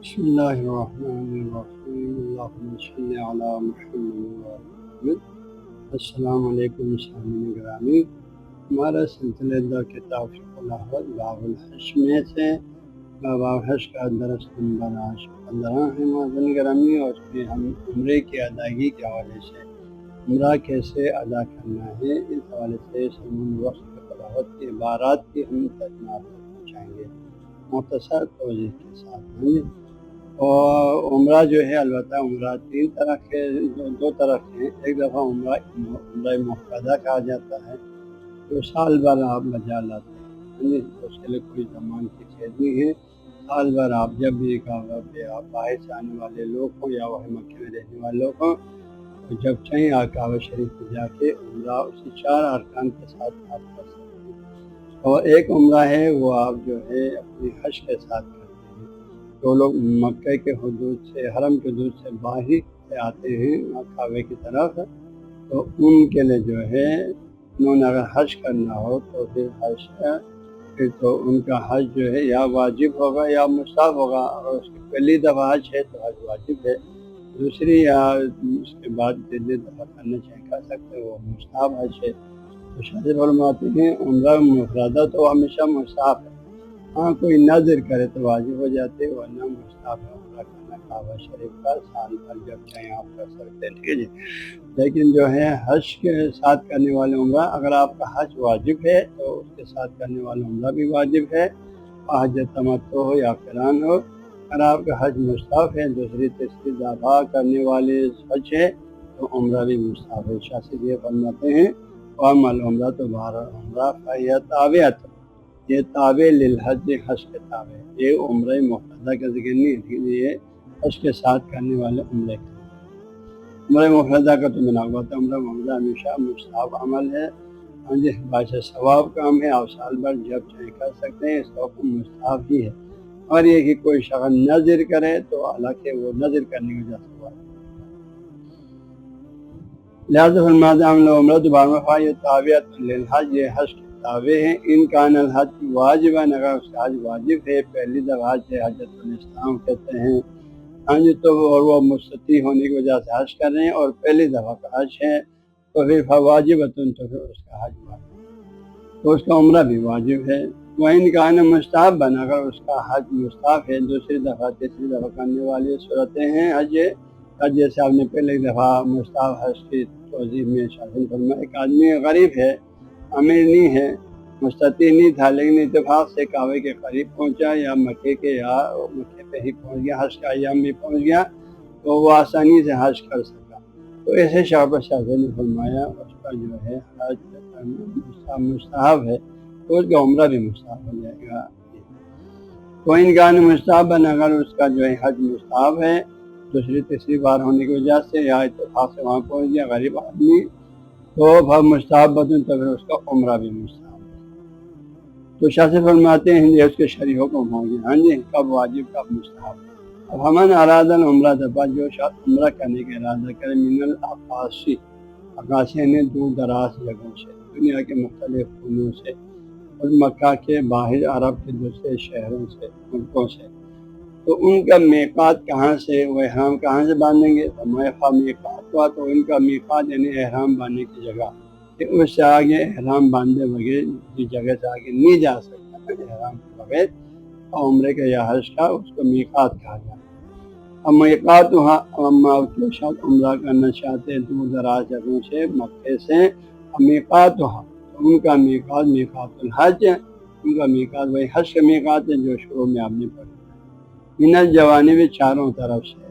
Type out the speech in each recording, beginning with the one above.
بسم اللہ الرحمن الرحیم اللہم صلی علی محمد وعلی محمد۔ السلام علیکم سامعین گرامی، ہمارا سلسلہ در کتاب فقہ الاحوال باب الحج میں سے باب الحج کا درس نمبر آج 15 ہے معززین گرامی، اور اس میں ہم عمرے کی ادائیگی کے حوالے سے عمرہ کیسے ادا کرنا ہے اس حوالے سے سلمان وقت کے فلاحت کی عبارات کی ہم ترجمات پہنچائیں گے مختصر توضیح کے ساتھ۔ اور عمرہ جو ہے البتہ عمرہ تین طرح کے دو طرح کے ہیں۔ ایک دفعہ عمرہ مفردہ کہا جاتا ہے، جو سال بھر آپ بجا لاتے ہیں، اس کے لیے کوئی زمان کی قید نہیں ہے۔ سال بھر آپ جب بھی کعبہ پہ آپ باہر سے آنے والے لوگ ہوں یا وہ مکے میں رہنے والے لوگ ہوں، تو جب چاہیں آپ کعبہ شریف پہ جا کے عمرہ اسی 4 ارکان کے ساتھ آپ کر سکتے ہیں۔ اور ایک عمرہ ہے وہ آپ جو ہے اپنی حج کے ساتھ کرتے ہیں۔ جو لوگ مکہ کے حدود سے، حرم کے حدود سے باہر سے آتے ہیں کعبے کی طرف، تو ان کے لیے جو ہے انہوں نے اگر حج کرنا ہو تو پھر تو ان کا حج جو ہے یا واجب ہوگا یا مستحب ہوگا۔ اگر اس کی پہلی دفعہ حج ہے تو حج واجب ہے، دوسری یا اس کے بعد جتنی دفعہ کرنا چاہیں کر سکتے ہیں وہ مستحب حج ہے۔ تو شاذ فرماتے ہیں عمرہ مفردہ تو ہمیشہ مستحب ہے، ہاں کوئی نظر کرے تو واجب ہو جاتے، ورنہ مستحب ہے عمرہ کرنا کعبہ شریف کا سال بھر جب چاہیں آپ کر سکتے ہیں، ٹھیک ہے جی۔ لیکن جو ہے حج کے ساتھ کرنے والے عمرہ، اگر آپ کا حج واجب ہے تو اس کے ساتھ کرنے والا عمرہ بھی واجب ہے، حج تمتع ہو یا قران ہو۔ اگر آپ کا حج مستحب ہے، دوسری تیسری دفعہ کرنے والے حج ہے تو عمرہ بھی مستحب ہے۔ شاہ سے یہ فرماتے ہیں وعمل عمرہ تو بہر عمرہ فیتابعۃ، یہ تابع للحج، حج کے تابع، یہ عمرہ مفردہ کا ذکر نہیں ہے، یہ حج کے ساتھ کرنے والے عمرے کا۔ عمرہ مفردہ کا تو بنا ہوا تھا، عمرہ مفردہ ہمیشہ مستحب عمل ہے، ہاں جی، باعث ثواب کام ہے، آپ سال بھر جب چاہے کر سکتے ہیں، اس کا حکم مستحب ہی ہے۔ اور یہ کہ کوئی شخص نظر کرے تو حالانکہ وہ نظر کرنے کی وجہ سے ہوا، لہٰذا فرماتے ہیں ہم لوگ عمرہ دوبارہ فائد تابعۃ للحج، یہ حج کے تابع ہیں۔ ان کان الحج واجباً، اگر اس کا حج واجب ہے، پہلی دفعہ حج ہے، حجۃ الاسلام کہتے ہیں، ہاں جی، تو اور وہ مستطیع ہونے کی وجہ سے حج کر رہے ہیں اور پہلی دفعہ کا حج ہے، تو پھر فواجبۃ، تو پھر اس کا حج واجب، تو اس کا عمرہ بھی واجب ہے۔ وہ ان کان مستحباً، اگر اس کا حج مستحب ہے، دوسری دفعہ تیسری دفعہ کرنے والی صورتیں ہیں حج، جیسے آپ نے پہلے دفعہ مستحب حج کی توضیح میں شامل فرمایا، ایک آدمی غریب ہے، امیر نہیں ہے، مستطیع نہیں تھا، لیکن اتفاق سے کعبے کے قریب پہنچا یا مکے پہ ہی پہنچ گیا، حج کا ایام میں پہنچ گیا، تو وہ آسانی سے حج کر سکا، تو ایسے شعبہ شاہ نے فرمایا اس کا جو ہے حج مستحب ہے، تو اس کا عمرہ بھی مستحب ہو جائے گا۔ کوئی انکان مستحباً، اگر اس کا جو ہے حج مستحب ہے، دوسری تیسری بار ہونے کی وجہ سے یا اتفاق سے وہاں پہنچ گیا غریب آدمی، تو پھر مستحبۃ، تو پھر اس کا عمرہ بھی مستحب ہے۔ تو شاہ سے فرماتے ہیں یہ اس کے شرعی حکم ہوں گے، ہاں جی، کب واجب کب مستحب۔ اب ہمن اراد العمرہ دفعہ، جو شخص عمرہ کرنے کا ارادہ کرے، من الاقاصی، اقاصی نے دور دراز جگہوں سے، دنیا کے مختلف خونوں سے، اور مکہ کے باہر عرب کے دوسرے شہروں سے، ملکوں سے، تو ان کا میقات کہاں سے، وہ احرام کہاں سے باندھیں گے؟ میقات ہوا تو ان کا میقات یعنی احرام باندھنے کی جگہ، کہ اس سے آگے احرام باندھے بغیر جس جگہ سے آگے نہیں جا سکتا احرام کے بغیر، عمرے کا یا حج کا، اس کو میقات کہا جاتا ہے۔ اب میقات ہوا، جو شخص عمرہ کرنا چاہتے ہیں دور دراز جگہوں سے، مکے سے، میقات ہوا، ان کا میقات میقات الحج ہے، ان کا میقات وہی حج کا میقات ہے جو شروع میں آپ نے پڑھا، من الجوانب، چاروں طرف سے،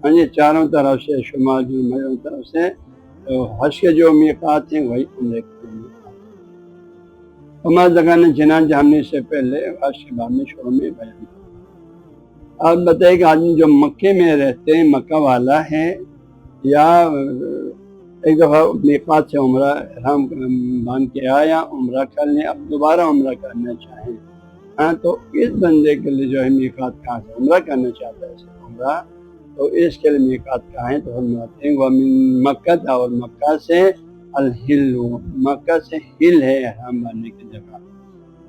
ہاں جی، چاروں طرف سے، شمال جنوب طرف سے، تو حج کے جو میقات ہیں وہی عمرے کے میقات ہیں۔ ہمارا جگہ نے چنانچہ ہم نے اس سے پہلے حج کے باب میں شروع میں بیان کیا۔ آپ بتائیں کہ آدمی جو مکے میں رہتے ہیں، مکہ والا ہے، یا ایک دفعہ میقات سے عمرہ احرام باندھ کے آیا، عمرہ کر لیں، اب دوبارہ عمرہ کرنا چاہیں، ہاں، تو اس بندے کے لیے جو ہے میقات کہاں سے عمرہ کرنا چاہتا ہے عمرہ، تو اس کے لیے میقات کہاں ہے؟ تو فرماتے ہیں وہ من مکہ تھا، اور مکہ سے الحل، مکہ سے ہل ہے احرام باندھنے کی جگہ،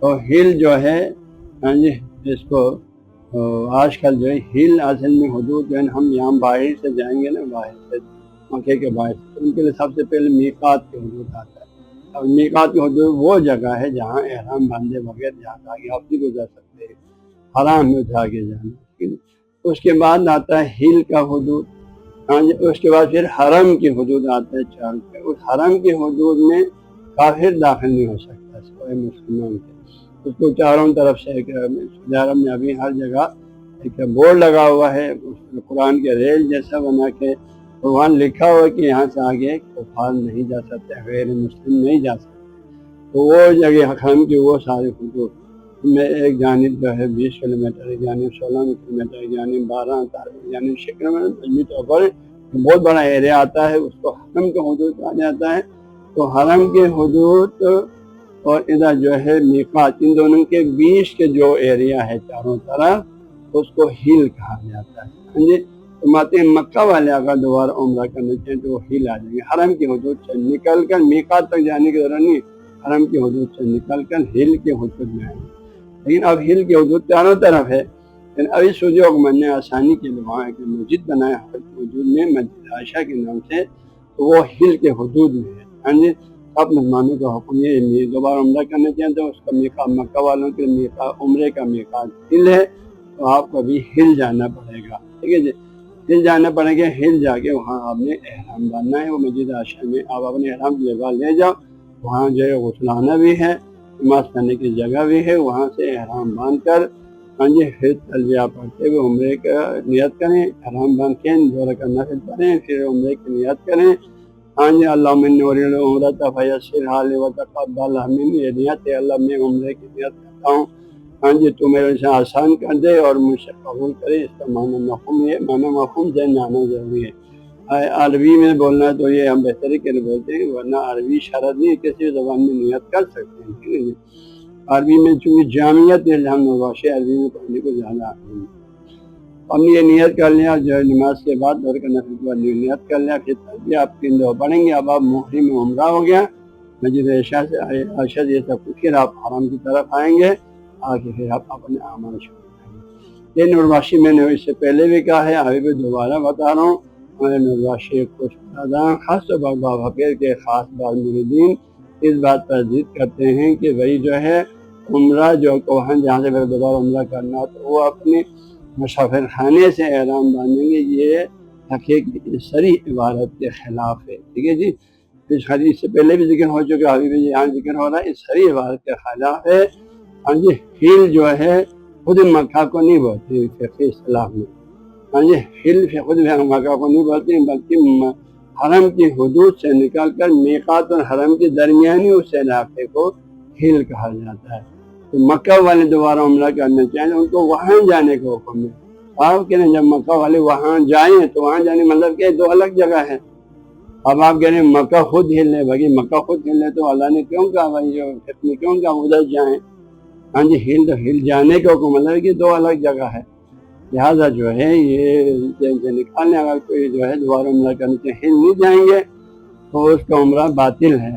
تو ہل جو ہے، ہاں جی، اس کو آج کل جو ہے ہل اصل میں حدود جو ہے ہم یہاں باہر سے جائیں گے نا، باہر سے مکے کے باہر سے، تو ان کے لیے سب سے پہلے میقات کے حدود آتا ہے۔ اب میقات کے حدود وہ جگہ ہے جہاں احرام باندھے بغیر جہاں آگے آپ نہیں گزر سکتے، حرام میں جا کے جانا۔ اس کے بعد آتا ہے ہل کا حدود، ہاں جی، اس کے بعد پھر حرم کی حدود آتا ہے چار پہ۔ اس حرم کی حدود میں کافر داخل نہیں ہو سکتا سوائے مسلمان کے۔ اس کو چاروں طرف سے سعودی عرب میں ابھی ہر جگہ ایک بورڈ لگا ہوا ہے، قرآن کے ریل جیسا بنا کے، وہاں لکھا ہوا ہے کہ یہاں سے آگے کفار نہیں جا سکتے، غیر مسلم نہیں جا سکتے۔ تو وہ جگہ حرم کی وہ سارے حدود میں ایک جانب جو ہے 20 کلومیٹر، ایک جانب 16 کلومیٹر، ایک جانب 12، ایک جانب 6 کلومیٹر مجموعی طور پر بہت بڑا ایریا آتا ہے، اس کو حرم کے حدود کہا جاتا ہے۔ تو حرم کے حدود اور ادھر جو ہے میقات، ان دونوں کے بیچ کے جو ایریا ہے چاروں طرف، اس کو ہل کہا جاتا ہے۔ ہاں جی، تو مکہ والے اگر دوبارہ عمرہ کرنا چاہیں تو وہ ہل آ جائیں گے، حرم کی حدود سے نکل کر میقات تک جانے کی ضرورت نہیں، حرم کی حدود سے نکل کر ہل کے حدود میں آئیں گے۔ لیکن اب ہل کی حدود چاروں طرف ہے، لیکن ابھی سعودی حکومت نے آسانی کے لیے وہاں ایک مسجد بنایا ہے حدود میں، مسجد عائشہ کے نام سے، تو وہ ہل کے حدود میں ہے۔ ہاں جی، سب مسلمانوں کا حکم یہ ہے، دوبارہ عمرہ کرنا چاہیں تو اس کا میقات، مکہ والوں کے میقات، عمرے کا میقات ہل ہے، تو آپ کو بھی ہل جانا پڑے گا، ٹھیک ہے جی، ہل جانا پڑے گا۔ ہل جا کے وہاں آپ نے احرام باندھنا ہے، وہ مسجد عائشہ میں آپ اپنے احرام کی لباس لے جاؤ، وہاں جو ہے غسلانہ بھی ہے، نماز پڑھنے کی جگہ بھی ہے، وہاں سے احرام باندھ کر ہاں جی پھر تلبیہ پڑھتے ہوئے عمرے کا نیت کریں، احرام باندھ کے 2 رکعت نفل پڑھیں، پھر عمرے کی نیت کریں۔ ہاں جی، اللہم انی ارید العمرۃ فیسرھا لی وتقبلھا منی، یہ نیت ہے اللہ میں عمرے کی نیت کرتا ہوں، ہاں جی تو میرے سے آسان کر دے اور مجھ سے قبول کرے۔ اس کا معنی مفہوم ہے، معنی مفہوم ذہن میں آنا ضروری ہے۔ عربی میں بولنا تو یہ ہم بہتری کے لیے بولتے ہیں، ورنہ عربی شرط نہیں، کسی زبان میں نیت کر سکتے ہیں، ٹھیک ہے جی۔ عربی میں چونکہ جامعیت ہے، ہم نواشے عربی میں پڑھنے کو زیادہ آتے ہیں۔ ہم نے یہ نیت کر لیا، جو ہے نماز کے بعد 2 رکعت نفل کے بعد نیت کر لیا، پھر تلبیہ آپ 3 دفعہ پڑھیں گے، اب آپ محرم میں عمرہ ہو گیا، مسجد عائشہ سے یہ سب کچھ، پھر آپ حرم کی طرف آئیں گے، آگے پھر آپ اپنے اعمال شروع کریں گے۔ یہ نرواشی میں نے اس سے پہلے بھی کہا ہے، ابھی بھی دوبارہ بتا رہا ہوں، ہمارے نرواشی کچھ خاص طور پر بابا فقیر کے خاص بعض مریدین اس بات پر ضد کرتے ہیں کہ بھائی جو ہے عمرہ جو وہاں جہاں سے پھر دوبارہ عمرہ کرنا ہو تو وہ اپنے مسافر خانے سے احرام باندھیں گے، یہ حقیقی صریح عبارت کے خلاف ہے، ٹھیک ہے جی۔ اس حدیث سے پہلے بھی ذکر ہو چکا، ابھی بھی یہاں ذکر ہو رہا ہے، اس صریح عبارت کے خلاف ہے۔ ہاں جی، ہل جو ہے خود مکہ کو نہیں بولتے فقہی اصطلاح میں، ہاں جی ہل خود مکہ کو نہیں بولتے، بلکہ حرم کی حدود سے نکل کر میقات اور حرم کے درمیانی اس علاقے کو ہل کہا جاتا ہے۔ تو مکہ والے دوبارہ عمرہ کرنا چاہیں ان کو وہاں جانے کا حکم ہے۔ آپ کہہ رہے ہیں جب مکہ والے وہاں جائیں تو وہاں جانے مطلب کہ 2 الگ جگہ ہے۔ اب آپ کہہ رہے ہیں مکہ خود ہل ہے، بھائی مکہ خود ہل ہے تو اللہ نے کیوں کہا بھائی جو ختم کیوں کہا ادھر جائیں؟ ہاں جی، ہل تو ہل جانے کا حکم مطلب کہ 2 الگ جگہ ہے، لہٰذا جو ہے یہ نکالنے اگر کوئی جو ہے دوبارہ عمرہ کرنے سے ہل نہیں جائیں گے تو اس کا عمرہ باطل ہے،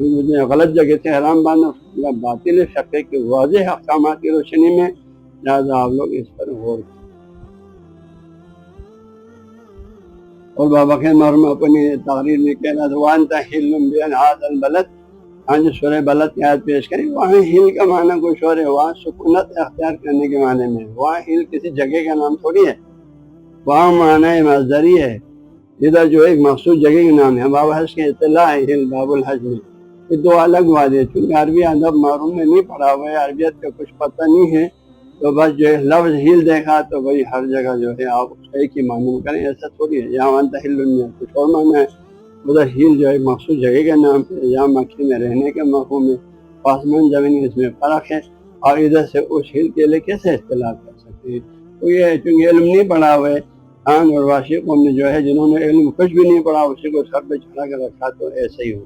مجھے غلط جگہ سے احرام باندھنا باطل ہے فقہ کے واضح احکامات کی روشنی میں، لہٰذا آپ لوگ اس پر غور کریں۔ اور بابا خیر مرحوم اپنی تقریر میں کہہ رہا تھا وَأَنْتَ حِلٌّ بِهَٰذَا الْبَلَدِ، ہاں جی سورہ بلد کی آیت پیش کریں، وہاں ہل کا معنی کچھ اور ہے، وہاں سکونت اختیار کرنے کے معنی میں، وہاں ہل کسی جگہ کا نام تھوڑی ہے، وہاں معنی مصدری ہے، ادھر جو ایک مخصوص جگہ کے نام ہے۔ باب حج کے اطلاع ہے ہل باب الحج میں، یہ 2 الگ وعدے ہیں، چونکہ عربی ادب معروف میں نہیں پڑھا ہوا ہے، عربیت کا کچھ پتہ نہیں ہے، تو بس جو ہے لفظ ہل دیکھا تو وہی ہر جگہ جو ہے آپ اس کا ایک ہی معنی کریں، ایسا تھوڑی ہے۔ یہاں وَأَنْتَ حِلٌّ میں کچھ اور معنی ہے، ادھر ہل جو ہے مخصوص جگہ کا نام ہے، یہاں مکے میں رہنے کا مفہوم ہے، آسمان زمین اس میں فرق ہے، اور ادھر سے اس ہل کے لیے کیسے اختلاف کر سکتے ہیں؟ تو یہ چونکہ علم نہیں پڑھا ہوا ہے، اور واشی قوم نے جو ہے جنہوں نے علم کچھ بھی نہیں پڑھا اسی کو سر پہ چڑھا کر رکھا تو ایسے ہی ہو،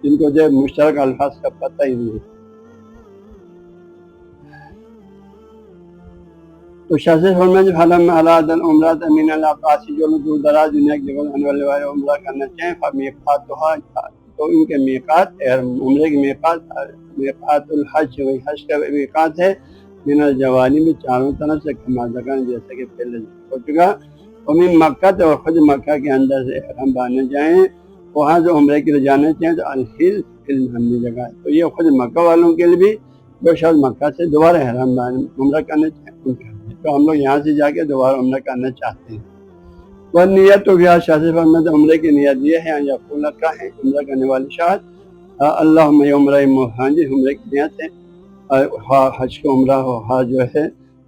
جن کو جو مشترک الفاظ کا پتہ ہی نہیں ہے۔ تو شاہ سے فرمائے فلم اراد العمرۃ من الاقاصی، جو لوگ دور دراز دنیا کی جگہ آنے والے عمرہ کرنا چاہیں فمیقاتھا، تو ان کے میقات عمرے کے میقات الحج، وہی حج کا میقات ہے، من الجوانب چاروں طرف سے کما ذکر جیسے کہ پہلے ذکر ہو چکا. ومن مکہ تو اور خود مکہ کے اندر سے احرام باندھنے جائیں وہاں سے عمرے کے لیے جانا چاہیں تو الحل نامی جگہ ہے. تو یہ خود مکہ والوں کے لیے بھی جو شاید مکہ سے دوبارہ احرام عمرہ کرنا چاہیں ان کے لیے. تو ہم لوگ یہاں سے جا کے دوبارہ عمرہ کرنا چاہتے ہیں. وہ نیت تو کیا شاذ فرماتے عمرے کی نیت یہ ہے یا پھول کا ہے عمرہ کرنے والی شاید اللہم عمرہ ہاں جی عمرے کی نیت ہے. حج کا عمرہ ہو حج جو ہے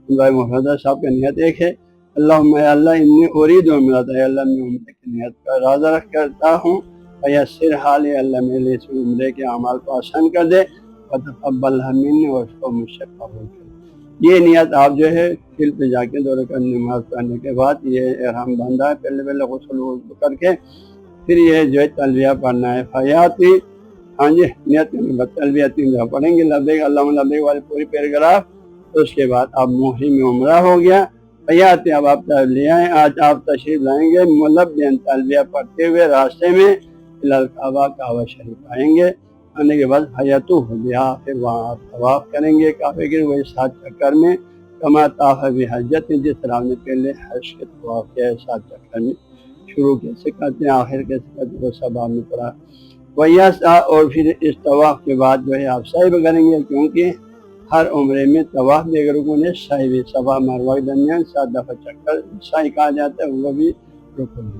عمرہ مفردہ صاحب کا نیت ایک ہے. اللہم اللہ انی ارید عمرۃ اللہ میں عمرے کی نیت کا ارادہ رکھ کرتا ہوں فیسر حال اللہ میرے لیے اس عمرے کے اعمال کو آسان کر دے وتقبل منی اور اس کو مجھ سے قبول کر. یہ نیت آپ جو ہے فیل پہ جا کے دو رکعت نماز پڑھنے کے بعد یہ احرام باندھا ہے پہلے غسل کر کے پھر یہ جو ہے تلبیہ پڑھنا ہے. فیاتی ہاں جی نیت تلبیہ 3 دفعہ پڑھیں گے لبیک اللہم لبیک والے پوری پیراگراف. تو اس کے بعد آپ محرم عمرہ ہو گیا. فیاتی اب آپ تلبیہ ہیں آج آپ تشریف لائیں گے ملبین تلبیہ پڑھتے ہوئے راستے میں کعبہ کعبہ شریف آئیں گے. آنے کے بعد حیاتو بیا پھر وہاں آپ طواف کریں گے کعبے کے وہی 7 چکر میں کما طاف بحجت جس طرح نے پہلے حج کے طواف کیا 7 چکر میں شروع کیسے کرتے ہیں آخر کیسے کرتے ہیں وہ سب آپ نے پڑھا. اور پھر اس طواف کے بعد جو ہے آپ سعی بھی کریں گے کیونکہ ہر عمرے میں طواف بھی ایک رکن ہے سعی بھی صفا مروہ کے درمیان 7 دفعہ چکر سعی کہا جاتا ہے وہ بھی رکن ہے.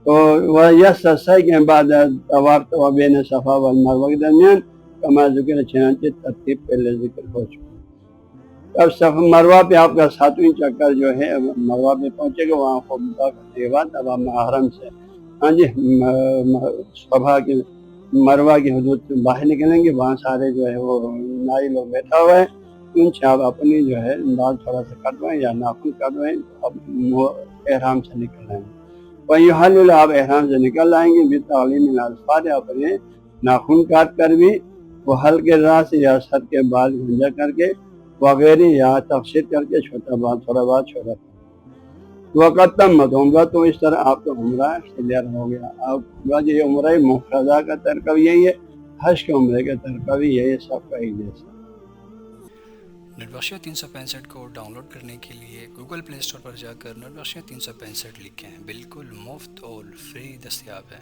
تو وہ یس سعی کے بعد طواف بین صفا و مروہ کے درمیان کما ذکر چنانچہ ترتیب پہلے ذکر ہو چکا. اب صفا مروہ پہ آپ کا 7ویں چکر جو ہے مروہ پہ پہنچے گا وہاں خوب کرنے کے بعد اب آپ محرم سے ہاں جی صفا کے مروہ کی حدود سے باہر نکلیں گے. وہاں سارے جو ہے وہ نائی لوگ بیٹھا ہوا ہے ان سے آپ اپنی جو ہے بال تھوڑا سا کٹوائیں یا ناخن کٹوائیں اب احرام سے نکل آئیں گے. وہی حل آپ احرام سے نکل آئیں گے بھی تعلیم الفاظ اپنے ناخن کاٹ کر بھی وہ حل کے راس یا سر کے بال گنجا کر کے وغیرہ یا تفسیر کر کے چھوٹا بال تھوڑا بال چھوٹا وقت مت عمرہ. تو اس طرح آپ کا عمرہ کلیئر ہو گیا. آپ یہ عمرہ مفردہ کا طریقہ بھی یہی ہے حج کے عمرے کا طریقہ بھی یہی ہے سب کا ایک جیسا. نیٹ بخشیہ 365 کو ڈاؤن لوڈ کرنے کے لیے گوگل پلے اسٹور پر جا کر نیٹ بخشیہ 365 لکھیں. بالکل مفت اور فری دستیاب ہے.